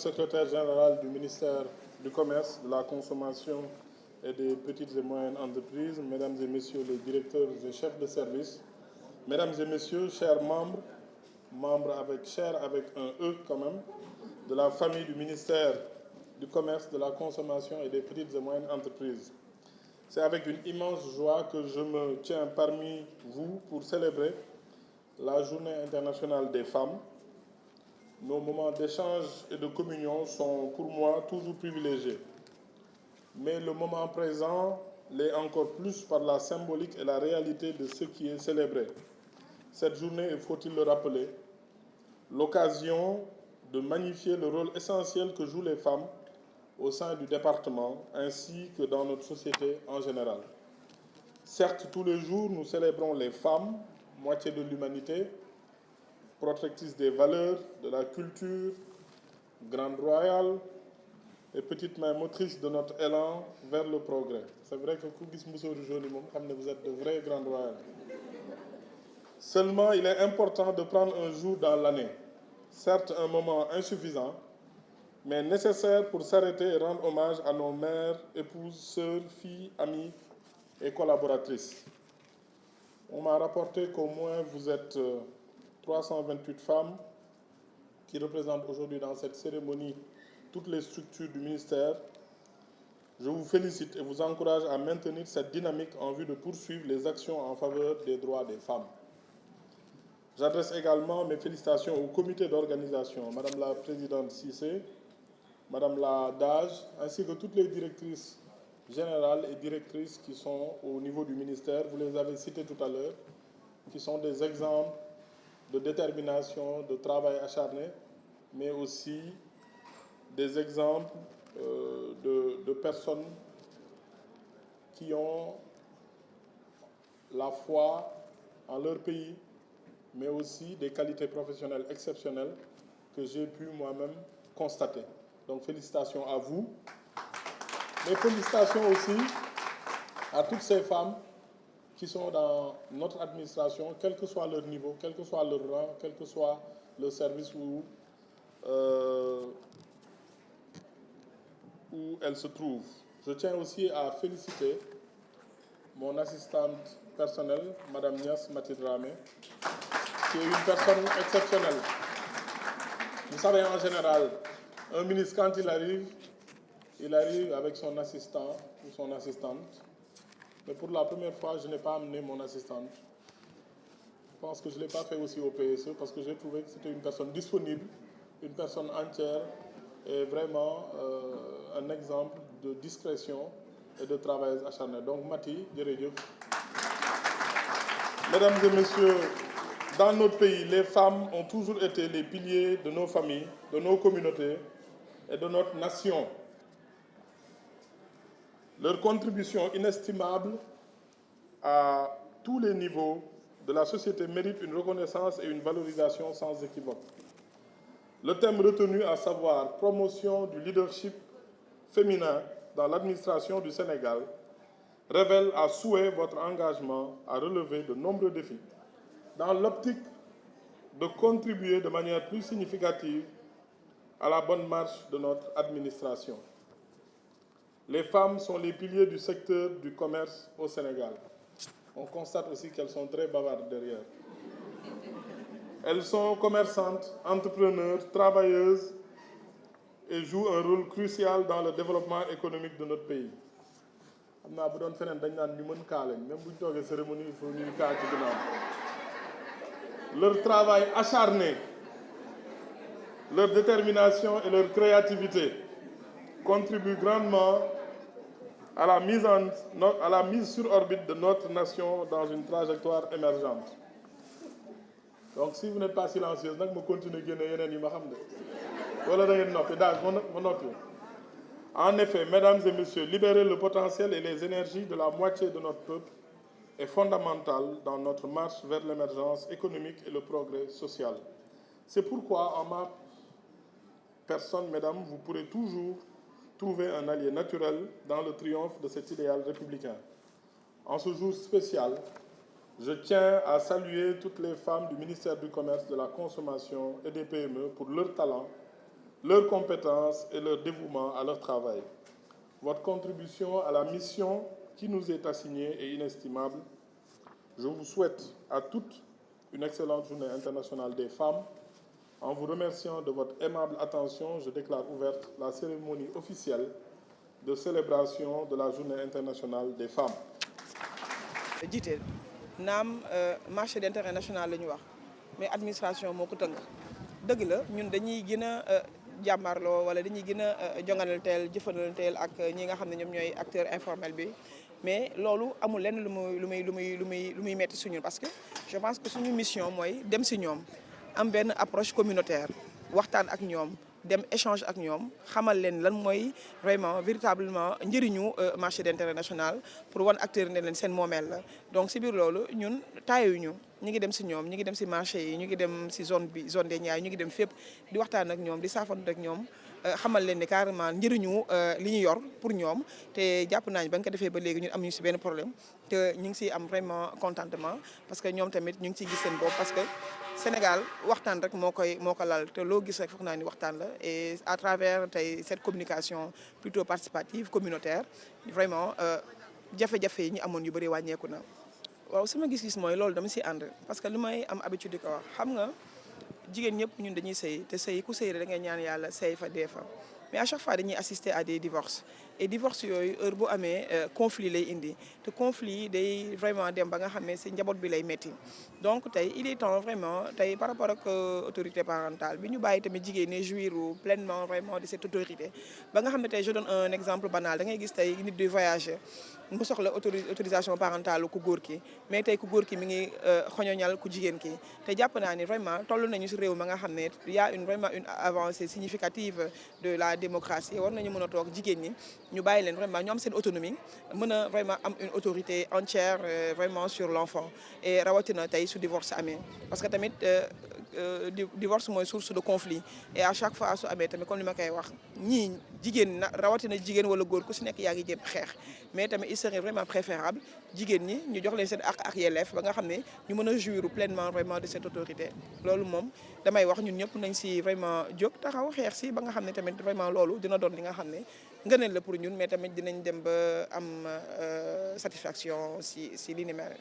secrétaire général du ministère du Commerce, de la Consommation et des petites et moyennes entreprises, mesdames et messieurs les directeurs et chefs de service, mesdames et messieurs, chers membres chers avec un E quand même, de la famille du ministère du Commerce, de la Consommation et des petites et moyennes entreprises. C'est avec une immense joie que je me tiens parmi vous pour célébrer la Journée internationale des femmes. Nos moments d'échange et de communion sont pour moi toujours privilégiés. Mais le moment présent l'est encore plus par la symbolique et la réalité de ce qui est célébré. Cette journée est, faut-il le rappeler, l'occasion de magnifier le rôle essentiel que jouent les femmes au sein du département ainsi que dans notre société en général. Certes, tous les jours, nous célébrons les femmes, moitié de l'humanité, protectrices des valeurs, de la culture, grande royale et petite main motrice de notre élan vers le progrès. C'est vrai que vous êtes de vrais grandes royales. Seulement, il est important de prendre un jour dans l'année, certes un moment insuffisant, mais nécessaire pour s'arrêter et rendre hommage à nos mères, épouses, sœurs, filles, amies et collaboratrices. On m'a rapporté qu'au moins vous êtes 328 femmes qui représentent aujourd'hui dans cette cérémonie toutes les structures du ministère. Je vous félicite et vous encourage à maintenir cette dynamique en vue de poursuivre les actions en faveur des droits des femmes. J'adresse également mes félicitations au comité d'organisation, Madame la Présidente Cissé, Madame la DAGE, ainsi que toutes les directrices générales et directrices qui sont au niveau du ministère. Vous les avez citées tout à l'heure, qui sont des exemples de détermination, de travail acharné, mais aussi des exemples de personnes qui ont la foi en leur pays, mais aussi des qualités professionnelles exceptionnelles que j'ai pu moi-même constater. Donc félicitations à vous, mais félicitations aussi à toutes ces femmes qui sont dans notre administration, quel que soit leur niveau, quel que soit leur rang, quel que soit le service où elles se trouvent. Je tiens aussi à féliciter mon assistante personnelle, Madame Nias Matidrame, qui est une personne exceptionnelle. Vous savez, en général, un ministre, quand il arrive avec son assistant ou son assistante. Mais pour la première fois, je n'ai pas amené mon assistante. Je pense que je ne l'ai pas fait aussi au PSE parce que j'ai trouvé que c'était une personne disponible, une personne entière et vraiment un exemple de discrétion et de travail acharné. Donc, Mati, Djeredjeuf. Mesdames et messieurs, dans notre pays, les femmes ont toujours été les piliers de nos familles, de nos communautés et de notre nation. Leur contribution inestimable à tous les niveaux de la société mérite une reconnaissance et une valorisation sans équivoque. Le thème retenu, à savoir promotion du leadership féminin dans l'administration du Sénégal, révèle à souhait votre engagement à relever de nombreux défis dans l'optique de contribuer de manière plus significative à la bonne marche de notre administration. Les femmes sont les piliers du secteur du commerce au Sénégal. On constate aussi qu'elles sont très bavardes derrière. Elles sont commerçantes, entrepreneurs, travailleuses et jouent un rôle crucial dans le développement économique de notre pays. Leur travail acharné, leur détermination et leur créativité contribuent grandement à la mise sur orbite de notre nation dans une trajectoire émergente. Donc si vous n'êtes pas silencieuse, je vais continuer à gagner. En effet, mesdames et messieurs, libérer le potentiel et les énergies de la moitié de notre peuple est fondamental dans notre marche vers l'émergence économique et le progrès social. C'est pourquoi, en ma personne, mesdames, vous pourrez toujours trouver un allié naturel dans le triomphe de cet idéal républicain. En ce jour spécial, je tiens à saluer toutes les femmes du ministère du Commerce, de la Consommation et des PME pour leur talent, leurs compétences et leur dévouement à leur travail. Votre contribution à la mission qui nous est assignée est inestimable. Je vous souhaite à toutes une excellente journée internationale des femmes. En vous remerciant de votre aimable attention, je déclare ouverte la cérémonie officielle de célébration de la journée internationale des femmes. jiite naam marché d'intérêt national la ñu wax mais administration moo ko tënk dëgg la ñun dañuy gën a jàmmarloo wala dañuy gën a jonganalteel jëfandalteel ak ñi nga xam ne ñoom ñooy acteur informel bi mais loolu amul lenn lu muy metti suñu parce que je pense que suñu mission mooy dem si ñoom am benn approche communautaire waxtaan ak ñoom dem échange ak ñoom xamal leen lan mooy vraiment véritablement njëriñu marché d'intérêt national pour wan acteur ne leen seen moomeel la donc si biir loolu ñun taayuñu ñu ngi dem si ñoom ñu ngi dem si marché yi ñu ngi dem si zone des Niayes ñu ngi dem fépp di waxtaan ak ñoom di saafante ak ñoom xamal leen ni carrément njëriñu li ñu yor pour ñoom te jàpp naa ba nga ko defee ba léegi ñun am ñu si benn problème te ñu ngi siy am vraiment contentement parce que ñoom tamit ñu ngi ciy gis seen bopp parce que Sénégal waxtaan rek moo ko lal te loo gis rek foog naa ni waxtaan la et à travers tey cette communication plutôt participative communautaire vraiment jafe-jafe yi ñu amoon yu bëri wàññeeku na. waaw sama gis-gis mooy loolu dama si ànd parce que li may am habitude di ko wax xam nga jigéen ñëpp ñun dañuy sëy te sëy ku sëy da ngay ñaan yàlla sëy fa dee fa mais à chaque fois dañuy assister à des divorces et divorce yooyu heure bu amee conflit lay indi te conflit yi day vraiment dem ba nga xam ne si njaboot bi lay metti donc tey il est temps vraiment tey par rapport ak autorité parentale bi ñu bàyyi tamit jigéen ñi jouir pleinement vraiment de cette autorité ba nga xam ne tey je donne un exemple banal da ngay gis tey nit di voyager mu soxla autorisation parentale ku góor ki mais tey ku góor ki mi ngi xoñoñal ku jigéen ki te jàpp naa ni vraiment toll nañu si réew ma nga xam ne y a vraiment une avancée significative de la démocratie war nañu mën a toog jigéen ñi ñu bàyyi leen vraiment ñu am seen autonomie mën a vraiment am une autorité entière vraiment sur l'enfant et rawatina tey su divorce amee parce que tamit divorce mooy source de conflit et à chaque fois su amee tamit comme li ma koy wax ñii jigéen na rawatina jigéen wala góor ku si nekk yaa ngi jëm xeex mais tamit il serait vraiment préférable jigéen ñi ñu jox leen seen ak yelleef ba nga xam ne ñu mën a jouir pleinement vraiment de cette autorité loolu moom damay wax ñun ñëpp nañ si vraiment jóg taxaw xeex si ba nga xam ne tamit vraiment loolu dina doon li nga xam ne ngëneel la pour ñun mais tamit dinañ dem ba am satisfaction si li ni mel